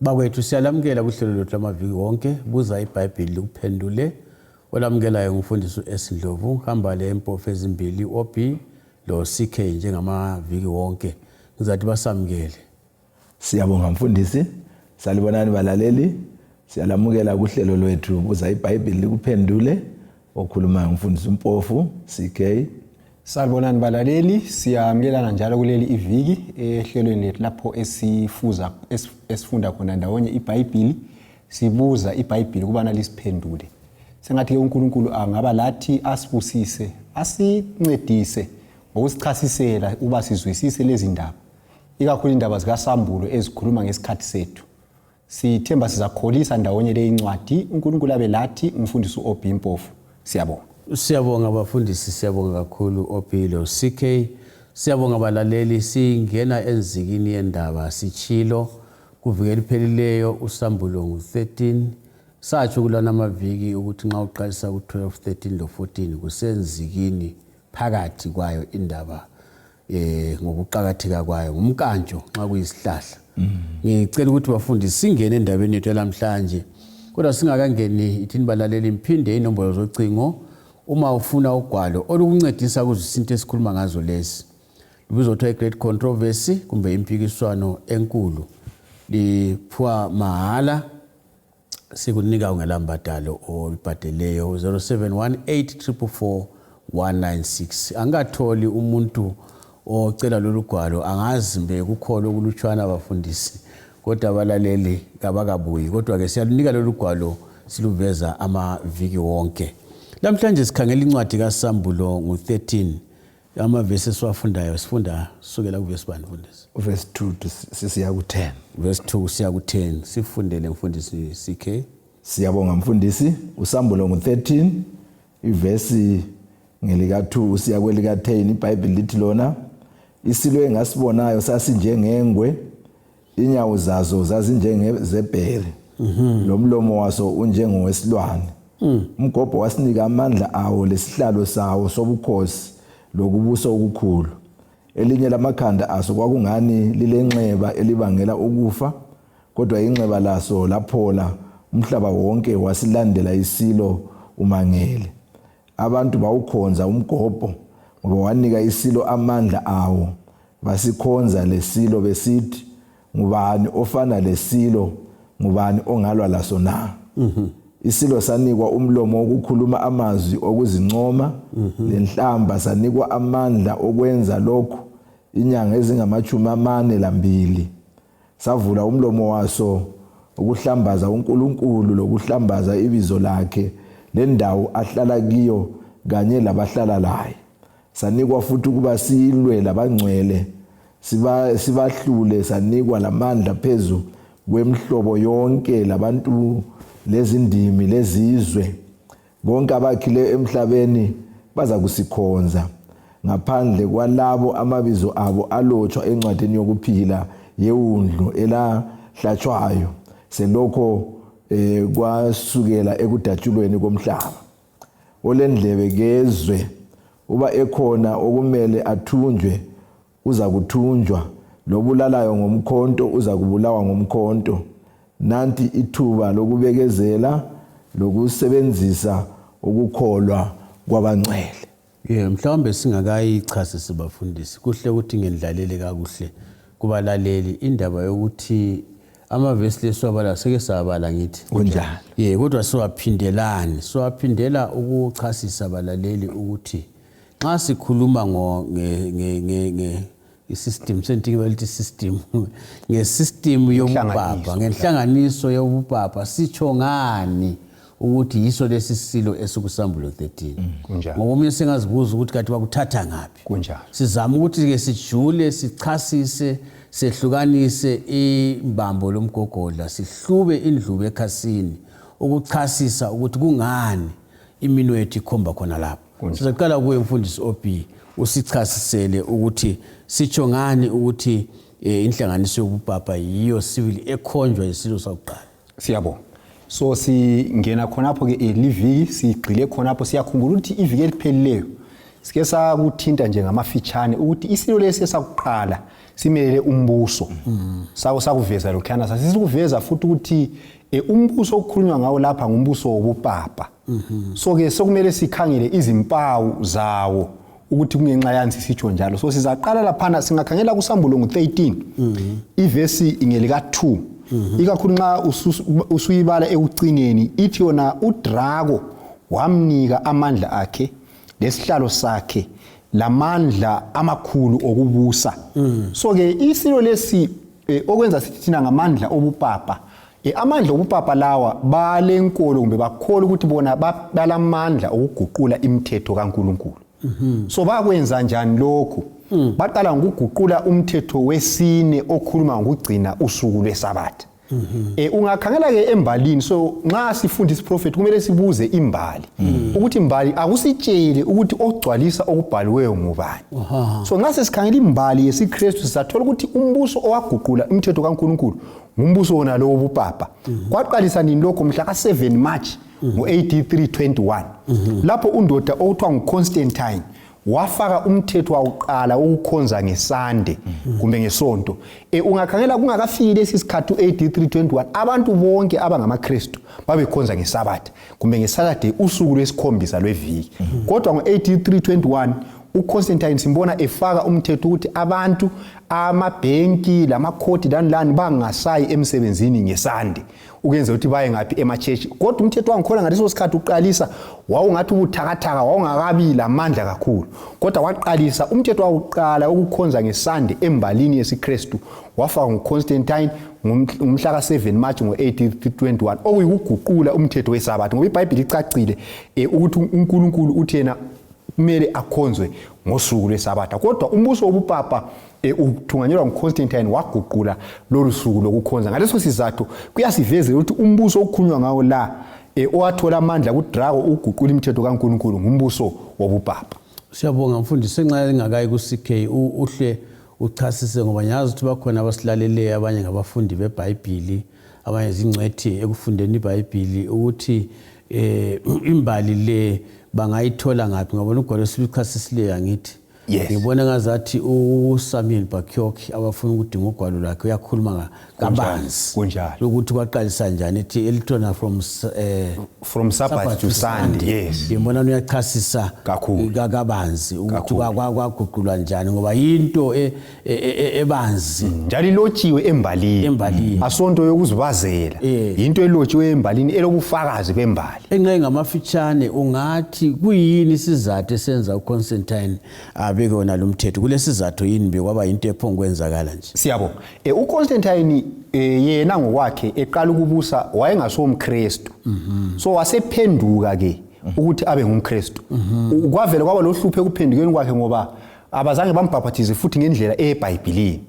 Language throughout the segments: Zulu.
Bakwethu siyalamukela kuhlelo lwethu lamaviki wonke buza iBhayibheli likuphendule. Olamukelayo ngumfundisi uEsindlovu hamba le Mpofu ezimbili OB lo CK njengamaviki wonke. Ngizathi basamukele. Siyabonga mfundisi, salibonani balaleli. Siyalamukela kuhlelo lwethu buza iBhayibheli likuphendule okhuluma ngumfundisi Mpofu CK. Salibonani balaleli, siyamukelana njalo kuleli iviki ehlelweni lethu lapho esifunda khona ndawonye iBhayibheli, sibuza iBhayibheli kubana lisiphendule. Sengathi ke uNkulunkulu angaba lathi asibusise, asincedise ngokusichasisela uba sizwisise lezi ndaba. Ikakhulu indaba zikaSambulo ezikhuluma ngesikhathi sethu. Sithemba sizakholisa ndawonye le incwadi. uNkulunkulu abe lathi umfundisi uOB Mpofu. Siyabonga. Siyabonga bafundisi, siyabonga kakhulu OB lo CK. Siyabonga balaleli, singena enzikini yendaba sichilo kuvikela iphelileyo uSambulo ngo13. Satsho kulana amaviki ukuthi nxa uqalisa ku12, 13 lo 14 kusenzikini phakathi kwayo indaba ngokuqhakatheka kwayo ngumkantsho nxa kuyisihlahla. Ngicela ukuthi bafundisi singene endabeni yethu namhlanje. Kodwa singakangeni ithini balaleli, imphinde inombolo zocingo uma ufuna ugwalo olukuncedisa ukuzisinto esikhuluma ngazo lesi. Libizothiwa great controversy kumbe impikiswano enkulu. Liphiwa mahala, sikunika ungelambadalo olibhadeleyo 0718444196. Angatholi umuntu ocela lolu gwalo angazi mbe kukholo kulutshwana abafundisi, kodwa abalaleli kabakabuyi. Kodwa ke siyalunika lolu gwalo siluveza amaviki wonke. Namhlanje sikhangela incwadi kaSambulo ngo13. Amavesi esiwafundayo sifunda sukela kuvesi bani mfundisi? Verse 2 sisiya ku10. Verse 2 siya ku10. Sifundele mfundisi CK. Siyabonga mfundisi. uSambulo ngo13 ivesi ngelika 2 usiya kwelika 10. iBhayibheli lithi lona, isilo engasibonayo sasinjengengwe, inyawo zazo zazinjengezebhere, lomlomo waso unjengowesilwane. Umgobho wasinika amandla awo lesihlalo sawo sobukhosi lokubusa okukhulu. Elinye lamakhanda aso kwakungani lilenxeba elibangela ukufa, kodwa inxeba laso laphola, umhlaba wonke wasilandela isilo umangele. Abantu bawukhonza umgobho ngoba wanika isilo amandla awo. Basikhonza lesilo besithi, ngubani ofana lesilo, ngubani ongalwa laso na? Isilo sanikwa umlomo wokukhuluma amazwi okuzincoma, lenhlamba sanikwa amandla okwenza lokho inyanga ezingama42. Savula umlomo waso ukuhlambaza uNkulunkulu lokuhlambaza ibizo lakhe lendawo ahlala kiyo kanye labahlala laye. Sanikwa futhi ukuba silwe labangcwele, sibahlule. Sanikwa lamandla phezu kwemhlobo yonke labantu lezindimi lezizwe. Bonke abakhile emhlabeni baza kusikhonza, ngaphandle kwalabo amabizo abo alotshwa encwadini yokuphila yeWundlu elahlatshwayo selokho kwasukela ekudatshulweni komhlaba. Olendlebe kezwe, uba ekhona okumele athunjwe uza kuthunjwa, lobulalayo ngomkhonto uza kubulawa ngomkhonto. Nanti ithuba lokubekezela lokusebenzisa ukukholwa kwabangcwele. Mhlawumbe singakayichasisi bafundisi, kuhle ukuthi ngendlalele kakuhle kubalaleli indaba yokuthi amavesi leswabala seke sabala ngithi kunjalo. Kodwa siwaphindela ukuchasisa abalaleli ukuthi nxa sikhuluma isystem sentingi welithi system ngesystem yobupapa, ngenhlanganiso yobupapa, sitsho ngani ukuthi yiso lesisilo esikuSambulo 13. Ngoba sengazibuza ukuthi kathi bakuthatha ngaphi. Kunjalo. Sizama ukuthi ke sijule, sichasise, sehlukanise imbambo lomgogodla, sihlube indlube ekhasini ukuchasisa ukuthi kungani iminwe yethu ikhomba khona lapho. Sizaqala kuye mfundisi OB usichasisele ukuthi sitsho ngani ukuthi inhlanganiso yobupapa yiyo civil ekhonjwa isilo sakuqala. Siyabonga. So singena khonapho ke liviki sigcile khonapho, siyakhumbula ukuthi iviki eliphelileyo sike sakuthinta nje ngamafitshane ukuthi isilo lesi esakuqala simele umbuso sakuveza lokhana sasikuveza futhi ukuthi umbuso okukhulunywa ngawo lapha ngumbuso wobupapa so ke sokumele sikhangele izimpawu zawo ukuthi kungenxa yani sisitsho njalo so sizaqala lapha singakhangela kuSambulo 13 ivesi ingelika 2 ikakhulu nxa usuyibala ekucineni ithi yona uDrago wamnika amandla akhe lesihlalo sakhe lamandla amakhulu okubusa so ke isilo lesi okwenza sithi thina ngamandla obupapa amandla obupapa lawa balenkolo kumbe bakholwa ukuthi bona balamandla okuguqula imithetho kaNkuluNkulu so bakwenza njani lokho baqala ngokuguqula umthetho wesine okhuluma ngokugcina usuku lweSabatha ungakhangela ke embalini so nxa sifunda isiprofeti kumele sibuze imbali ukuthi imbali akusitshele ukuthi ogcwalisa okubhaliweyo ngubani so nxa sesikhangela imbali yesiKristu sizathola ukuthi umbuso owaguqula imithetho kaNkuluNkulu ngumbuso wona lo wobupapa kwaqalisa nini lokho mhla ka7 March ngo-AD 321 lapho undoda okuthiwa nguConstantine wafaka umthetho wawuqala ukukhonza ngesande kumbe ngesonto ungakhangela kungakafiki lesi sikhathi u-AD 321 abantu bonke abangamaKristu babekhonza ngeSabatha kumbe ngeSaturday usuku lwesikhombisa lweviki kodwa ngo-AD 321 uConstantine simbona efaka umthetho ukuthi abantu amabhenki lamakhoti lani bangasayi emsebenzini ngesande ukwenza ukuthi baye ngapi emachechi kodwa umthetho wangikhona ngaleso sikhathi uqalisa wawungathi ubuthakathaka wawungakabi lamandla kakhulu kodwa waqalisa umthetho wawuqala ukukhonza ngesande embalini yesiKristu wafaka nguConstantine ngomhla ka7 March ngo-1821 okuyikuguqula umthetho weSabatha ngoba iBhayibheli icacile ukuthi uNkulunkulu uthi yena kumele akhonzwe ngosuku lweSabatha kodwa umbuso wobupapa uthunganyelwa nguConstantine waguqula lolu suku lokukhonza ngaleso sizathu kuyasivezela ukuthi umbuso okukhulunywa ngawo la owathola amandla kuDrago uguqula imithetho kaNkuluNkulu ngumbuso wobupapa. Siyabonga mfundisi nxa engakayi kuCK uhle uchasise ngoba ngiyazi ukuthi bakhona abasilaleleyo abanye ngabafundi beBhayibheli abanye izingcwethi ekufundeni iBhayibheli ukuthi imbali le bangayithola ngaphi ngabona ugwalo sibichasisileyo ngithi ngibona ngazathi uSamuel Bakyoki abafuna ukudinga ugwalo lakhe uyakhuluma kabanzi ukuthi kwaqalisa njani ethi elitona from Sabbath to Sunday yes ngibona uyachasisa kabanzi ukuthi kwaguqulwa njani ngoba into ebanzi njalo ilotshiwe embalini asonto yokuzibazela into elotshiwe embalini elobufakazi bembali enxe ngamafitshane ungathi kuyini isizathu esenza uConstantine abeke wona lo mthetho kulesizathu yini bekwaba into ephonkwenzakala nje siyabonga uConstantine yena ngokwakhe eqala ukubusa wayengasomKristu so wasephenduka ke ukuthi abe ngumKristu kwavela kwaba lohluphe kuphendukeni kwakhe ngoba abazange bambhaphathize futhi ngendlela eBhayibhelini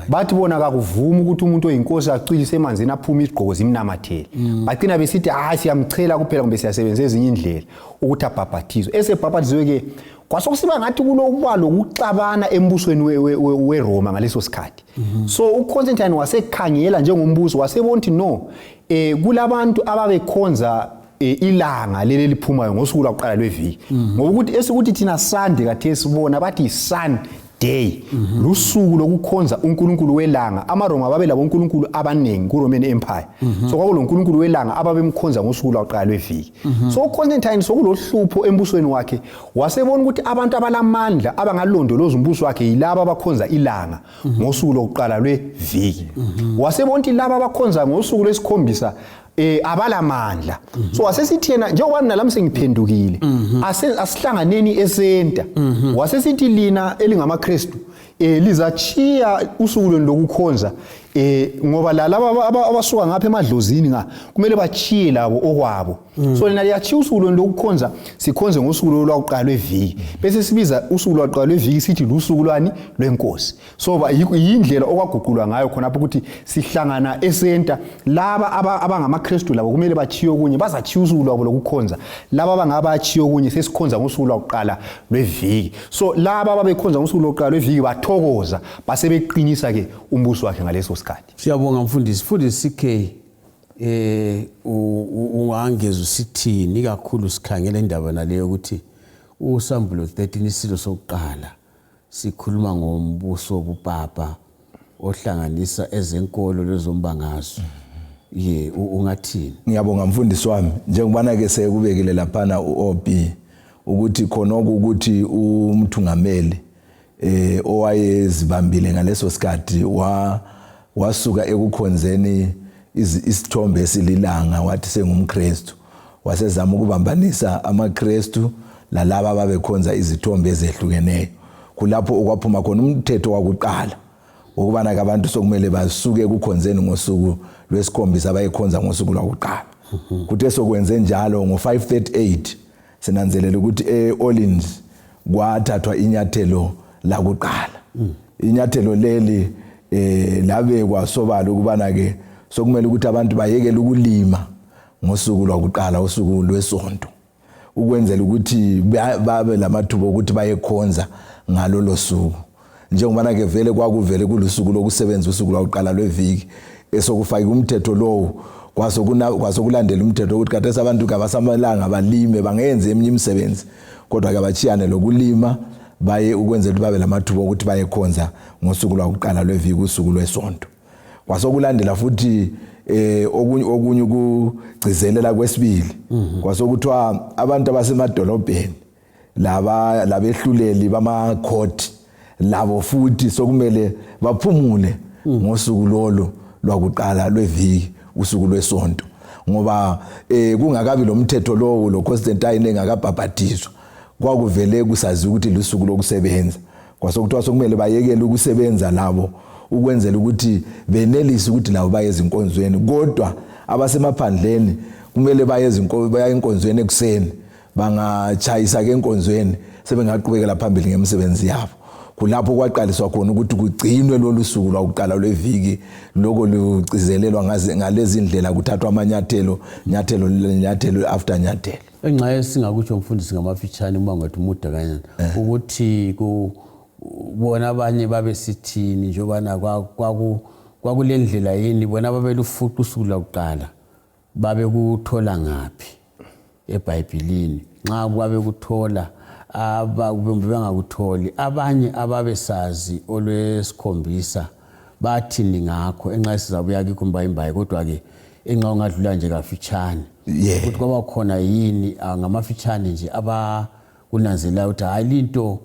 bathi bona akuvuma ukuthi umuntu oyinkosi acwilise emanzini aphuma izigqoko zimnamathele bagcina besithi siyamchela kuphela kumbe siyasebenzisa ezinye indlela ukuthi abhaphathizwe esebhaphathizwe ke kwasokusiba ngathi kulokuba lokuxabana embusweni weRoma ngaleso sikhathi so uConstantine wasekhangela njengombuso wasebona ukuthi no kulabantu ababekhonza ilanga leli liphumayo ngosuku lwaqala lweviki ngoba ukuthi esikuthi thina Sunday kathi sibona bathi Sunday lusuku lokukhonza uNkulunkulu welanga amaRoma babe labo uNkulunkulu abanengi kuRoman Empire so kwakulo uNkulunkulu welanga ababemkhonza ngosuku lwaqala lweviki so uConstantine sokulohlupho embusweni wakhe wasebona ukuthi abantu abalamandla abangalondoloza umbuso wakhe yilabo abakhonza ilanga ngosuku lokuqala lweviki wasebona ukuthi labo abakhonza ngosuku lwesikhombisa abalamandla so wasesithi yena njengoba nalami sengiphendukile asihlanganeni esenta wasesithi lina elingamaKristu lizachiya usuku lokukhonza ngoba laba abasuka ngapha emadlozini kumele bachiye labo okwabo so lena liyachiya usuku lokukhonza sikhonze ngosuku lwaqala lweviki bese sibiza usuku lwaqala lweviki sithi lusuku lwani lwenkosi so yindlela okwaguqulwa ngayo khona lapho ukuthi sihlangana esenta laba abangamaKristu labo kumele bachiye okunye bazachiya usuku lwabo lokukhonza laba abangabachiye okunye sesikhonza ngosuku lwaqala lweviki so laba ababekhonza ngosuku lwaqala lweviki bathokoza basebeqinisa ke umbuso wakhe ngaleso sikhathi. Siyabonga mfundisi CK ungangeza usithini kakhulu sikhangela indaba naleyo ukuthi uSambulo 13 isilo sokuqala sikhuluma ngombuso wobupapa ohlanganisa ezenkolo lezombangazwe. Ungathini? Ngiyabonga mfundisi wami, njengobana ke sekubekile laphana uOB ukuthi khona ukuthi umthungameli owayezibambile ngaleso sikhathi wasuka ekukhonzeni isithombe esililanga wathi sengumKristu, wasezama ukubambanisa amaKristu lalabo ababekhonza izithombe ezehlukeneyo. Kulapho okwaphuma khona umthetho wakuqala ukubana abantu sokumele basuke ekukhonzeni ngosuku lwesikhombisa abayikhonza ngosuku lwakuqala. Kuthe sokwenze njalo ngo538 sinanzelela ukuthi eOrleans kwathathwa inyathelo lakuqala. Inyathelo leli labe kwasobala ukubana ke sokumele ukuthi abantu bayekele ukulima ngosuku lwakuqala, usuku lwesonto, ukwenzela ukuthi babe lamathuba ukuthi bayekhonza ngalolo suku. Njengobana ke vele kwakuvele kulusuku lokusebenza usuku lwakuqala lweviki esokufaka umthetho lowo kwasokulandela umthetho ukuthi kade abantu kabasamalanga balime bangenze eminye imisebenzi kodwa ke bachiyane lokulima baye ukwenzela ukuthi babe lamathuba ukuthi bayekhonza ngosuku lwakuqala lweviki usuku lwesonto. Kwasokulandela futhi okunye ukugcizelela kwesibili kwasokuthiwa abantu abasemadolobheni labehluleli bamakhoti labo futhi sokumele baphumule ngosuku lolo lwakuqala lweviki usuku lwesonto, ngoba kungakabi lo mthetho lowo lo Constantine engakabhabhatizwa kwakuvele kusazi ukuthi lusuku lokusebenza. Kwasokuthiwa sokumele bayekele ukusebenza labo ukwenzela ukuthi benelise ukuthi labo baye ezinkonzweni, kodwa abasemaphandleni kumele baye enkonzweni ekuseni, bangachayisa ke enkonzweni sebengaqhubekela phambili ngemisebenzi yabo. Kulapho kwaqaliswa khona ukuthi kugcinwe lolu suku lwakuqala lweviki lokho lucizelelwa ngalezi indlela kuthathwa amanyathelo nyathelo after nyathelo. Enxa singakutsho mfundisi ngamafitshane uma ngathi umuda kanyana ukuthi bona abanye babe sithini njobana kwakulendlela yini bona babelufuqa usuku lwakuqala babe kuthola ngapi eBhayibhelini. Nxa kwabe kuthola bengakutholi abanye ababesazi olwesikhombisa bathini ngakho. Enxa sizabuya kikho mbayimbayi kodwa ke enxa ungadlula nje kafitshane ukuthi kwaba khona yini ngamafitshane nje abakunanzela ukuthi hayi into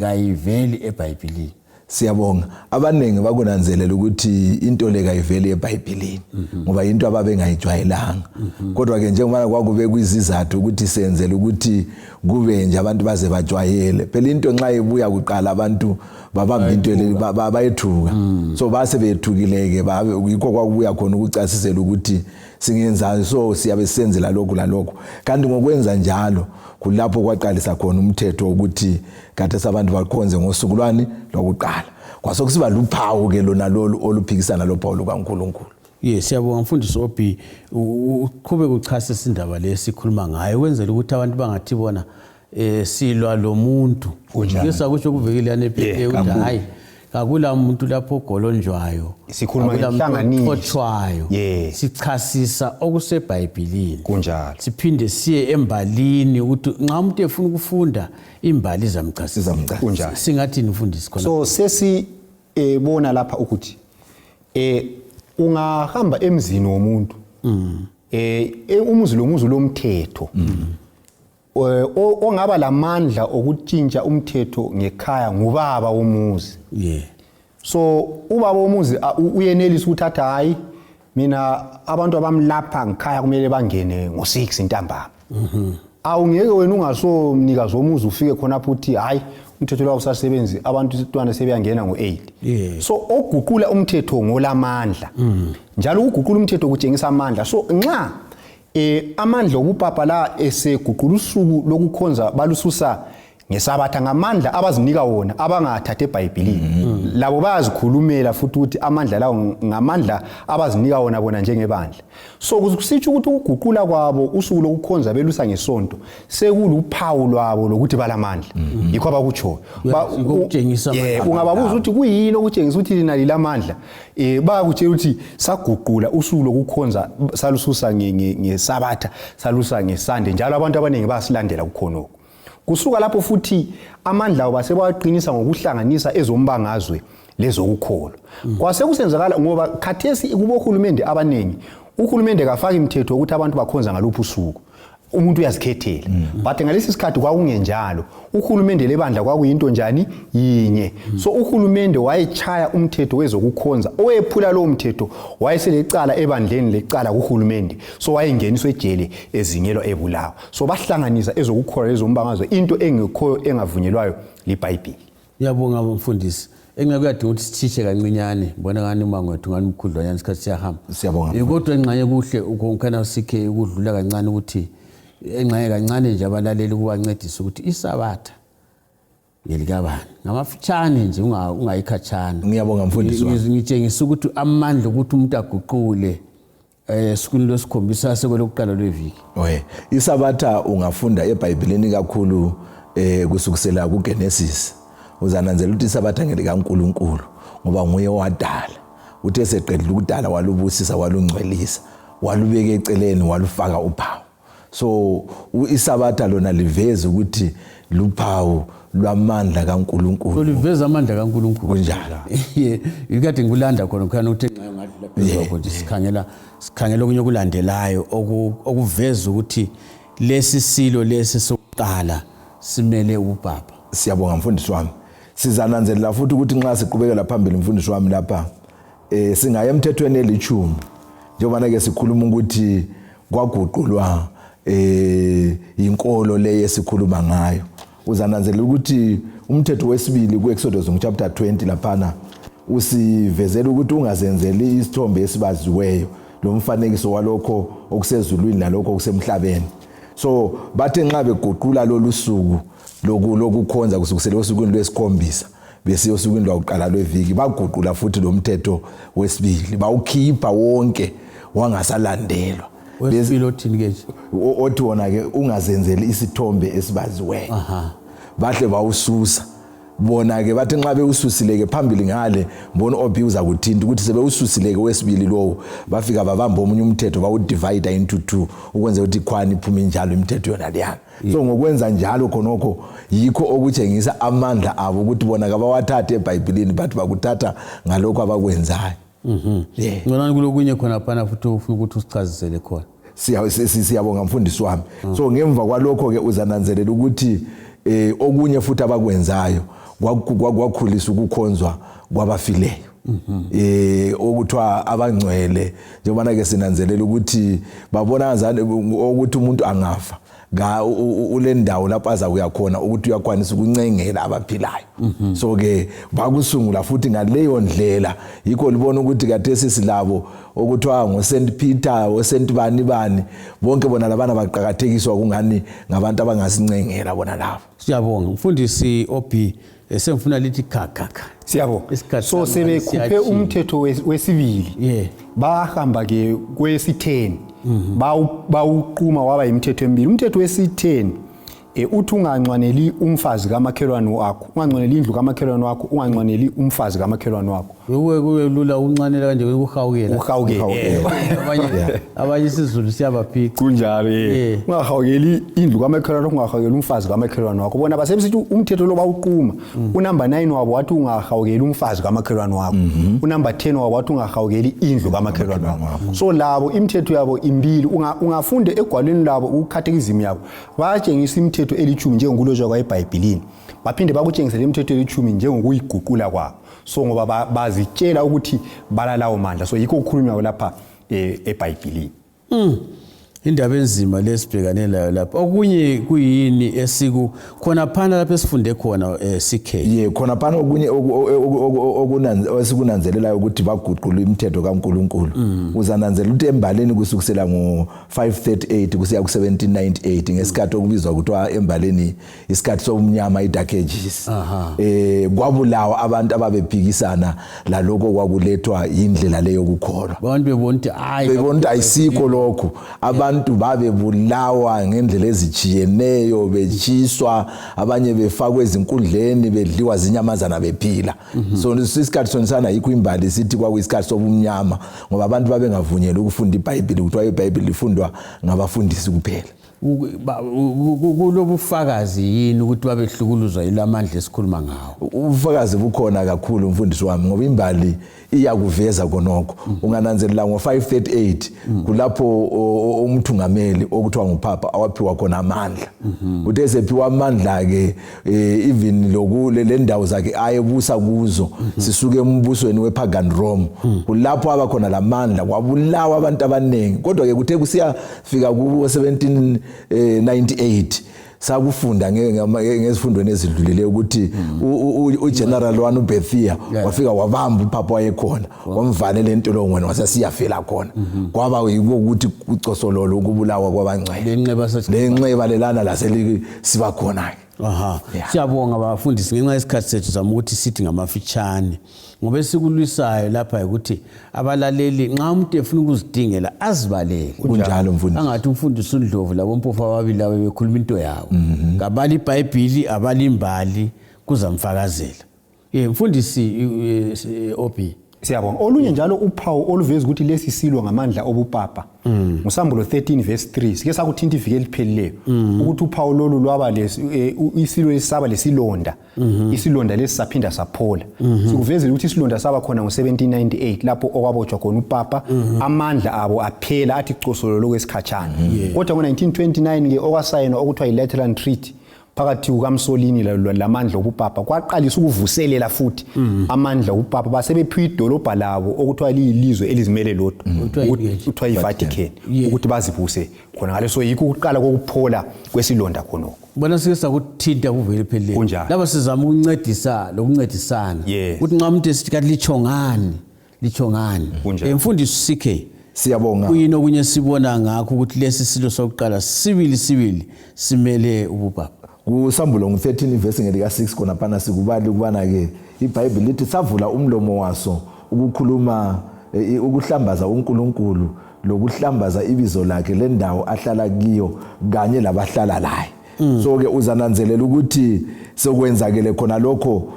kayiveli eBhayibhelini. Siyabonga abanengi bakunanzelela ukuthi into le kayiveli eBhayibhelini ngoba into ababengayijwayelanga, kodwa ke njengoba kwakube kwizizathu ukuthi senzele ukuthi kube nje abantu baze bajwayele. Phela into nxa ibuya kuqala abantu babamba into le bayethuka, so base bethukileke yikho kwakubuya khona ukucasisela ukuthi singenza so siyabe senzela lokhu lalokho. Kanti ngokwenza njalo kulapho kwaqalisa khona umthetho ukuthi kade sabantu bakhonze ngosuku lwani lwakuqala. Kwasokusiba luphawu ke lona lolu oluphikisana lophawu lukaNkulunkulu. Siyabonga mfundisi Obi uqhube ukuchasisa indaba lesikhuluma ngayo wenzela ukuthi abantu bangathi bona silwa lo muntu. Ngesa kusho kuvekile yanephe ukuthi hayi akula umuntu lapho ogolonjwayo, sikhuluma ngehlanganiso othwayo. Sichasisa okuseBhayibhelini kunjalo, siphinde siye embalini ukuthi nxa umuntu efuna ukufunda imbali zamchasisa kunjalo. Singathi nifundisi khona. So sesibona lapha ukuthi ungahamba emzini womuntu umuzi lomthetho ongaba lamandla okutshintsha umthetho ngekhaya ngubaba womuzi. So ubaba womuzi uyenelisa ukuthatha hayi mina abantu abamlapha ngekhaya kumele bangene ngo6 intambama. Awungeke wena ungasomnikazi womuzi ufike khona futhi hayi umthetho lo usasebenzi abantu isitwana sebeyangena ngo8. So oguqula umthetho ngolamandla njalo uguqula umthetho kutshengisa amandla. So nxa amandla obupapa la eseguqula usuku lokukhonza balususa ngesabatha ngamandla abazinika wona abangathathe eBhayibhelini, labo bayazikhulumela futhi ukuthi amandla lawo ngamandla abazinika wona bona njengebandla. So kusitsho ukuthi ukuguqula kwabo usuku lokukhonza belusa ngesonto sekuluphawu lwabo lokuthi balamandla. Yikho abakutsho ukutshengisa amandla. Ungababuza ukuthi kuyini okutshengisa ukuthi lina lilamandla. Bayakutshela ukuthi saguqula usuku lokukhonza salususa ngesabatha salusa ngesande njalo abantu abaningi bayasilandela kukhonoko. kusuka lapho futhi amandla basebawaqinisa ngokuhlanganisa ezombangazwe lezokukholwa kwase kusenzakala ngoba khathesi kubohulumende abaningi uhulumende kafaka imithetho ukuthi abantu bakhonza ngaluphi usuku umuntu uyazikhethela but ngalesi sikhathi kwakungenjalo uhulumende lebandla kwakuyinto njani yinye so uhulumende wayechaya umthetho wezokukhonza owephula lo mthetho wayeselecala ebandleni lecala kuhulumende so wayengeniswa ejele ezinyelwa ebulawa so bahlanganisa ezokukholwa lezombangazwe into engekho engavunyelwayo liBhayibheli. Ngiyabonga mfundisi. Engakuyadinga ukuthi sithishe kancinyane mbona ngani uma ngwethu ngani umkhudlwanyana isikhathi siyahamba. Siyabonga. Kodwa engxanye kuhle ukhona usikhe ukudlula kancane ukuthi engxanye kancane nje abalaleli kubancedisa ukuthi isabatha ngelikabani ngamafitshane nje ungayikhatshana. Ngiyabonga mfundisi wami. Ngitshengisa ukuthi amandla ukuthi umuntu aguqule esikhulu lesikhombisa sekwelokuqala lweviki. Isabatha ungafunda eBhayibhelini kakhulu kusukisela kuGenesis. Uzananzela ukuthi isabatha ngelikaNkulunkulu ngoba nguye owadala. Uthe seqedile ukudala walubusisa walungcwelisa walubeka eceleni walufaka uphawu. So isabatha lona liveza ukuthi luphawu lwamandla kaNkulunkulu. Liveza amandla kaNkulunkulu kunjalo. Ikade ngulanda khona khona uthi nxa ngadlula phezulu ukuthi sikhangela okunye okulandelayo okuveza ukuthi lesi silo lesi sokuqala simele ubaba. Siyabonga mfundisi wami. Sizananzelela futhi ukuthi nxa siqhubekela phambili mfundisi wami lapha singaye emthethweni eli10 njengoba ke sikhuluma ukuthi kwaguqulwa inkolo le yesikhuluma ngayo. Uzananzelela ukuthi umthetho wesibili kuExodus chapter 20 laphana usivezela ukuthi ungazenzeli isithombe esibaziweyo lo mfanekiso walokho okusezulwini lalokho okusemhlabeni. So bathe nxa beguqula lolu suku lokukhonza kusukisela osukwini lwesikhombisa bese osukwini lwakuqala lweviki baguqula futhi lo mthetho wesibili bawukhipha wonke wangasalandelwa. Wesibili othini ke othi wona ke ungazenzeli isithombe esibaziweyo. Bahle bawususa bona ke bathi nxa bewususile ke phambili ngale mbona obiuza kuthinta ukuthi sebewususile ke wesibili lowo bafika babamba omunye umthetho bawudivide into 2 ukwenza ukuthi ikhwani iphume njalo imithetho yona leyana. So ngokwenza njalo khonokho yikho okutshengisa amandla abo ukuthi bona kabawathathe eBhayibhelini bathi bakuthatha ngalokho abakwenzayo. Ngona kulokunye khona phana futhi ufuna ukuthi usichazisele khona. Siyabonga mfundisi wami. So ngemva kwalokho ke uzananzelela ukuthi okunye futhi abakwenzayo kwakhulisa ukukhonzwa kwabafileyo. Okuthiwa abangcwele njengoba ke sinanzelela ukuthi babona ngazani ukuthi umuntu angafa ule ndawo lapho aza kuya khona ukuthi uyakwanisa ukuncengela abaphilayo. So ke bakusungula futhi ngaleyo ndlela yikho libona ukuthi kathesi silabo okuthiwa ngoSt Peter oSt bani bonke bona labana baqhakathekiswa kungani ngabantu abangasincengela bona labo. Siyabonga mfundisi Obi semfuna lithi khakha. Siyabonga. So sebekhuphe umthetho wesibili bahamba ke kwesi10 bawuqhuma waba imithetho emibili. Umthetho wesi10 uthi ungancwaneli umfazi kamakhelwane wakho, ungancwaneli indlu kamakhelwane wakho, ungancwaneli umfazi kamakhelwane wakho. Kuwe lula uncanela kanje ukuhawukela. Abanye isizulu siyabaphika. Kunjalo ungahawukeli indlu kamakhelwane wakho, ungahawukeli umfazi kamakhelwane wakho. Bona basebesithi umthetho lo bawuqhuma. Unumber 9 wabo wathi ungahawukeli umfazi kamakhelwane wakho. Unumber 10 wabo wathi ungahawukeli indlu kamakhelwane wakho. So labo imithetho yabo imbili ungafunde egwalweni labo ukukhathekizimi yabo bayatshengisa imithetho eli10 njengokulojwa kwaeBhayibhelini baphinde bakutshengise imithetho eli10 njengokuyiguqula kwabo. So ngoba bazitshela ukuthi balalawo mandla so yikho ukukhulunywa lapha eBhayibhelini. Indaba enzima lesibhekane layo lapha okunye kuyini esiku khona phana lapha esifunde khona CK khona phana okunye esikunanzelelayo ukuthi baguqula imithetho kaNkulunkulu. Uzananzela ukuthi embaleni kusukisela ngo538 kusiya ku1798 ngesikhathi okubizwa kuthiwa embaleni isikhathi sobumnyama iDark Ages. Kwabulawa abantu ababephikisana laloko kwakulethwa indlela leyo yokukholwa. Abantu bebonta ayisikho lokho. Abantu babebulawa ngendlela ezijiyeneyo bechiswa abanye befakwe ezinkundleni bedliwa zinyamazana bephila. So isikhathi sonisana yikho imbali sithi kwakuyisikhathi sobumnyama ngoba abantu babengavunyelwa ukufunda iBhayibheli kuthiwa iBhayibheli lifundwa ngabafundisi kuphela. kulobufakazi yini ukuthi babehlukuluzwa ilamandla esikhuluma ngawo? Ubufakazi bukhona kakhulu mfundisi wami ngoba imbali iyakuveza konokho. Ungananzelela ngo538 kulapho umthungameli okuthiwa ngupapa awaphiwa khona amandla. Uthe sephiwa amandla ke even le ndawo zakhe ayebusa kuzo sisuke embusweni wepagan Rome. Kulapho abakhona lamandla kwabulawa abantu abaningi. Kodwa ke kuthe kusiyafika ku 1798 sakufunda ngezifundweni ezidlulileyo ukuthi uGeneral wanu Bethia wafika wabamba upapa wayekhona wamvalela entolongweni wasasiyafela khona kwaba yiko ukuthi ucosololo ukubulawa kwabangcwele lenxeba lelana laseli siba khona ke. Aha. Siyabonga abafundisi ngenxa yesikhathi sethu zama ukuthi sithi ngamafitshane. Ngoba esikulwisayo lapha ukuthi abalaleli nxa umuntu efuna ukuzidingela azibaleke. Kunjalo mfundisi. Angathi umfundisi uNdlovu labo mpofu ababili labo bekhuluma into yawo. Ngabali iBhayibheli abali imbali kuzamfakazela. Mfundisi OP. Siyabonga. Olunye njalo uphawu oluveza ukuthi lesi silwa ngamandla obupapa. Ngosambulo 13 verse 3 sike sakuthinta iviki eliphelileyo ukuthi uphawu lolu lwaba isilo lesaba lesilonda. Isilonda lesaphinda saphola. Sikuvezela ukuthi isilonda saba khona ngo1798 lapho okwabotshwa khona upapa amandla abo aphela athi cosololo kwesikhatshana. Kodwa ngo1929 ke okwasayinwa okuthiwa iLateran Treaty phakathi kukaMsolini lamandla obupapa kwaqalisa ukuvuselela futhi amandla obupapa basebephiwa idolobha labo okuthiwa liyilizwe elizimele lodwa ukuthiwa iVatican ukuthi bazibuse khona ngaleso yikho ukuqala kokuphola kwesilonda khonoko. Bona sike sakuthinta kuvele phelele laba sizama ukuncedisa lokuncedisana ukuthi nxa umuntu esithi kathi lichongani mfundisi CK siyabonga kuyini okunye sibona ngakho ukuthi lesi silo sokuqala sibili simele ubupapa. Kusambulo ngo13 verse ngelika 6 khona phana sikubali ukubana ke iBhayibheli lithi savula umlomo waso ukukhuluma ukuhlambaza uNkulunkulu lokuhlambaza ibizo lakhe lendawo ahlala kiyo kanye labahlala laye. So ke uzananzelela ukuthi sokwenzakele khona lokho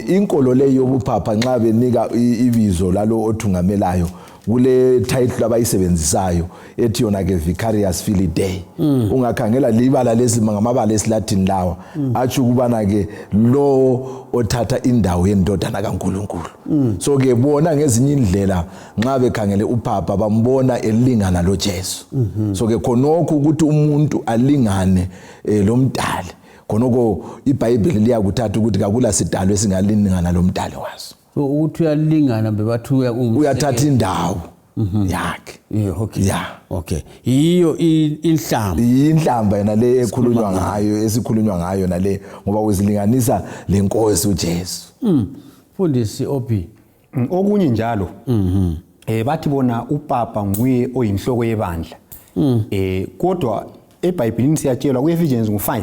inkolo leyo yobupapa nxa benika ibizo lalo othungamelayo kule title abayisebenzisayo ethi yona ke Vicarious Filii Dei. Ungakhangela libala lesima ngamabala esiLatin lawa athi ukubana ke lo othatha indawo yendodana kaNkulunkulu. So ke bona ngezinye indlela nxa bekhangele upapa bambona elingana lo Jesu. So ke khonokho ukuthi umuntu alingane lo mdali khonoko iBhayibheli liyakuthatha ukuthi akula sidalo esingalingana lo mdali waso. So ukuthi uyalingana bebathu uyathatha indawo yakhe. Okay. Iyo inhlamba yena le ekhulunywa ngayo esikhulunywa ngayo nale ngoba uzilinganisa lenkosi uJesu. Mfundisi OP. Okunye njalo bathi bona upapa nguye oyinhloko yebandla. Kodwa eBhayibhelini siyatshelwa kuEphesians 5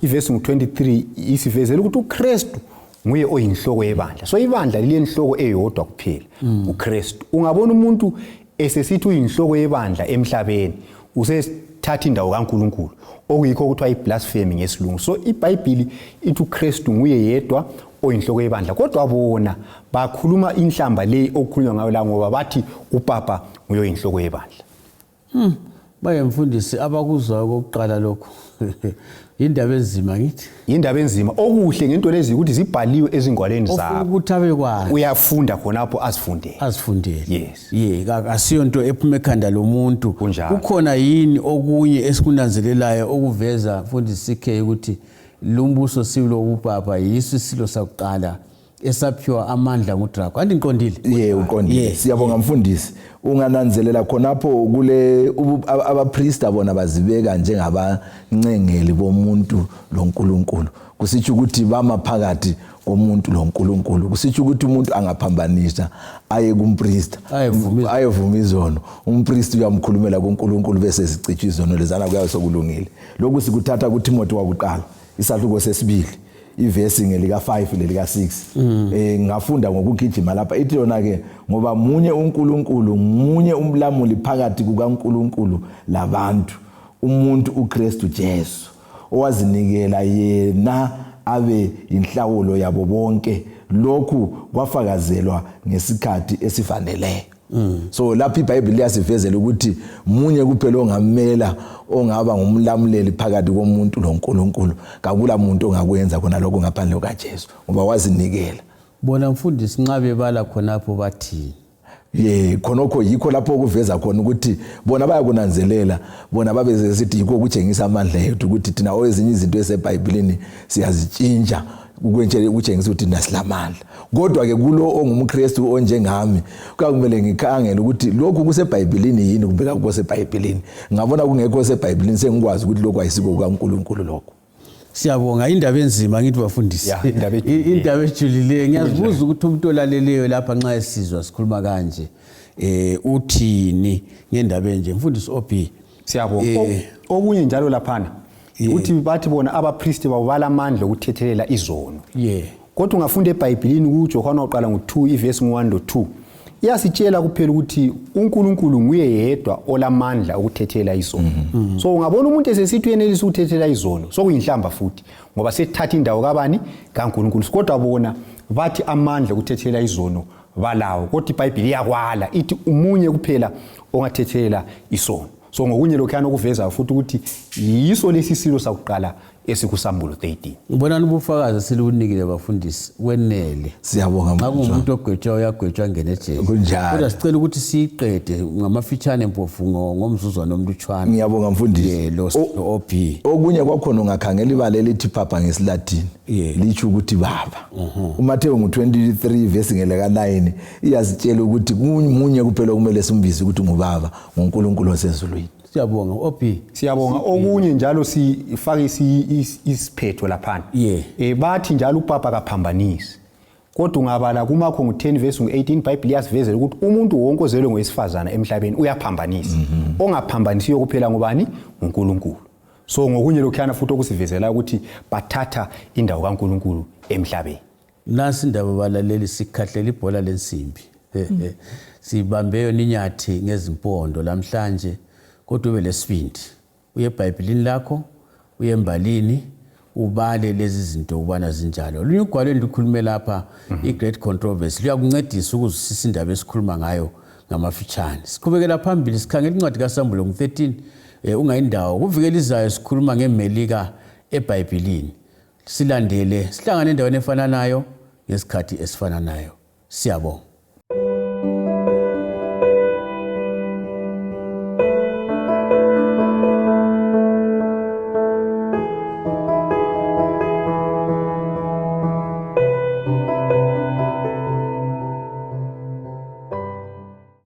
iverse 23 isivezela ukuthi uKristu nguye oyinhloko yebandla. So ibandla lilenhloko eyodwa kuphela uKristu. Ungabona umuntu esesithi uyinhloko yebandla emhlabeni usesithatha indawo kaNkulunkulu okuyikho ukuthiwa iblasphemy ngesilungu. So iBhayibheli ithi uKristu nguye yedwa oyinhloko yebandla kodwa bona bakhuluma inhlamba le okukhulunywa ngayo la ngoba bathi upapa nguye oyinhloko yebandla. Baye mfundisi abakuzwayo kokuqala lokho indaba enzima ngithi indaba enzima okuhle ngento lezi ukuthi zibhaliwe ezingwaleni zabo ukuthi abekwazi uyafunda khonapho azifundele akasiyo into ephuma ekhanda lomuntu kukhona yini okunye esikunanzelelayo okuveza mfundisi CK ukuthi lumbuso silo ubaba yiso isilo sakuqala esaphiwa amandla nguDraco andi ngiqondile uqondile siyabonga mfundisi ungananzelela khonapho kule abapriester bona bazibeka njengabancengeli bomuntu loNkulunkulu kusitsho ukuthi bamaphakathi komuntu loNkulunkulu kusitsho ukuthi umuntu angaphambanisa aye kumpriester ayevuma izono umpriester uyamkhulumela kuNkulunkulu bese sicitsha izono lezana kuyabe sokulungile lokhu sikuthatha kuTimothy wakuqala isahluko sesibili ivesi ngelika 5 lelika 6 ngafunda ngokugijima lapha ithi yona ke ngoba munye uNkulunkulu munye umlamuli phakathi kukaNkulunkulu labantu umuntu uKristu Jesu owazinikela yena abe inhlawulo yabo bonke lokhu kwafakazelwa ngesikhathi esifaneleyo. So lapha iBhayibheli liyasivezela ukuthi munye kuphela ongamela ongaba ngumlamuleli phakathi komuntu noNkulunkulu, kakula muntu ongakwenza khona lokho ngaphandle kukaJesu ngoba wazinikela. Bona mfundisi nxabe bala khonapho bathi khonokho yikho lapho ukuveza khona ukuthi bona bayakunanzelela, bona babezesithi yikho ukutshengisa amandla ethu ukuthi thina ezinye izinto eseBhayibhelini siyazitshintsha ukutshengisa ukuthi nasilamandla. Kodwa ke kulo ongumKristu onjengami kumele ngikhangele ukuthi lokhu kuseBhayibhelini yini kumbe kakho seBhayibhelini. Ngabona kungekho seBhayibhelini sengikwazi ukuthi lokho ayisiko kukaNkulunkulu lokho. Siyabonga, indaba enzima ngithi bafundisi. Indaba ejulileyo. Ngiyazibuza ukuthi umuntu olaleleyo lapha nxa esizwa sikhuluma kanje uthini ngendaba enje. Mfundisi Ophi. Siyabonga. Okunye njalo laphana ukuthi bathi bona abapristi babala amandla okuthethelela izono. Kodwa ungafunda eBhayibhelini kuJohana oqala ngo2 ivesi 1-2 iyasitshela kuphela ukuthi uNkulunkulu nguye yedwa olamandla okuthethelela izono. So ungabona umuntu esesithi uyenelisa ukuthethelela izono sokuyinhlamba futhi ngoba sethatha indawo kabani kaNkulunkulu. Kodwa bona bathi amandla okuthethelela izono balawo, kodwa iBhayibheli iyakwala ithi umunye kuphela ongathethelela isono. So ngokunye lokhana okuveza futhi ukuthi yiso lesisilo sakuqala esikusambulo 13. Ngibona ubufakazi silunikile bafundisi wenele. Siyabonga mfundisi. Umuntu ogwetshwa uyagwetshwa ngene eJesu. Kodwa sicela ukuthi siqede ngamafitshane mpofu ngomzuzwana omlutshwana. Ngiyabonga mfundisi. Lo OP. Okunye kwakhona ungakhangela ibala elithi papa ngesiLatin. Lithi ukuthi baba. uMateyu ngo23 verse ngeleka 9 iyasitshela ukuthi munye kuphela kumele simbize ukuthi ngubaba ngoNkulunkulu osezulwini. Siyabonga Ophi. Siyabonga. Okunye njalo sifake isiphetho laphana. Bathi njalo upapa kaphambanisi. Kodwa ungabala kuMakho ngo10 verse 18 iBhayibheli yasivezela ukuthi umuntu wonke ozelwe ngowesifazana emhlabeni uyaphambanisa. Ongaphambanisiyo kuphela ngubani? uNkulunkulu. So ngokunye lokhana futhi okusivezela ukuthi bathatha indawo kaNkulunkulu emhlabeni. Nasi indaba balaleli sikhahlela ibhola lensimbi. Sibambe yona inyathi ngezimpondo lamhlanje. Kodwa ube lesibindi uye eBhayibhelini lakho uye embalini ubale lezi zinto ubana zinjalo. Lunye ugwalo endikhulume lapha iGreat Controversy luyakuncedisa ukuzwisisa indaba esikhuluma ngayo ngamafitshane. Siqhubekela phambili sikhangela incwadi kaSamuel 13 ungayindawo kuvikela izayo sikhuluma ngeMelika eBhayibhelini. Silandele sihlangane endaweni efana nayo ngesikhathi esifana nayo. Siyabonga.